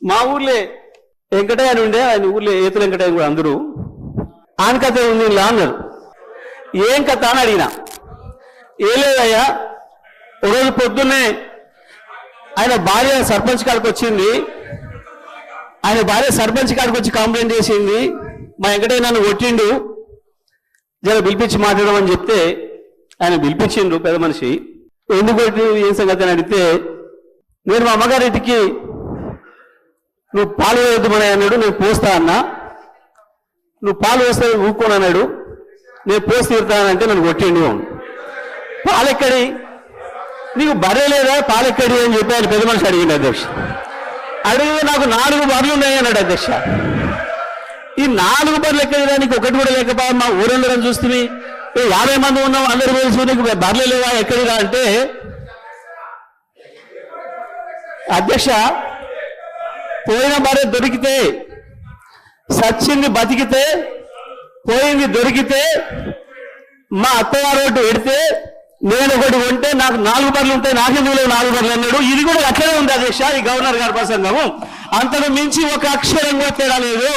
మా ఊర్లే వెంకటయ్య అని ఉండే, ఆయన ఊర్లో ఏతుల వెంకటయ్య కూడా అందరూ ఆయన కథ ఉంది ఇలా అన్నారు. ఏం కథ అని అడిగిన. ఏం లేదయ్యా, ఒకరోజు పొద్దున్నే ఆయన భార్య సర్పంచ్ కాడికి వచ్చింది. ఆయన భార్య సర్పంచ్ కాడికి వచ్చి కంప్లైంట్ చేసింది, మా వెంకటయ్య నన్ను కొట్టిండు, జర పిలిపించి మాట్లాడమని చెప్తే ఆయన పిలిపించిండు పెద్ద మనిషి. ఎందుకు కొట్టి ఏం సంగతి అని అడిగితే, నేను మా అమ్మగారింటికి నువ్వు పాలు వేద్దామని అన్నాడు, నేను పోస్తా అన్నా. నువ్వు పాలు వేస్తే ఊరుకోని అన్నాడు, నేను పోసి తీరుతానంటే నన్ను కొట్టిండు. పాలెక్కడి, నీకు బర్రె లేదా పాలెక్కడి అని చెప్పి ఆయన పెద్ద మనిషి అడిగిండు అధ్యక్ష. అడిగితే నాకు 4 బర్రెలు ఉన్నాయి అన్నాడు అధ్యక్ష. ఈ 4 బర్రెలు ఎక్కడిదా, నీకు ఒకటి కూడా లేకపోయా, మా ఊరందరం చూస్తుంది 50 మంది ఉన్నాం, అందరూ తెలుసు, నీకు బర్రెలు లేవా ఎక్కడిదా అంటే, అధ్యక్ష పోయిన బర్రె దొరికితే, సచ్చింది బతికితే, పోయింది దొరికితే, మా అత్తగారు ఒకటి పెడితే నేను ఒకటి కొంటే నాకు 4 బర్రెలు ఉంటాయి, నాకెందుకు లేవు 4 బర్రెలు అన్నాడు. ఇది కూడా అట్లనే ఉంది అధ్యక్ష ఈ గవర్నర్ గారి ప్రసంగము. అంతకు మించి ఒక అక్షరం కూడా తేడా లేదు.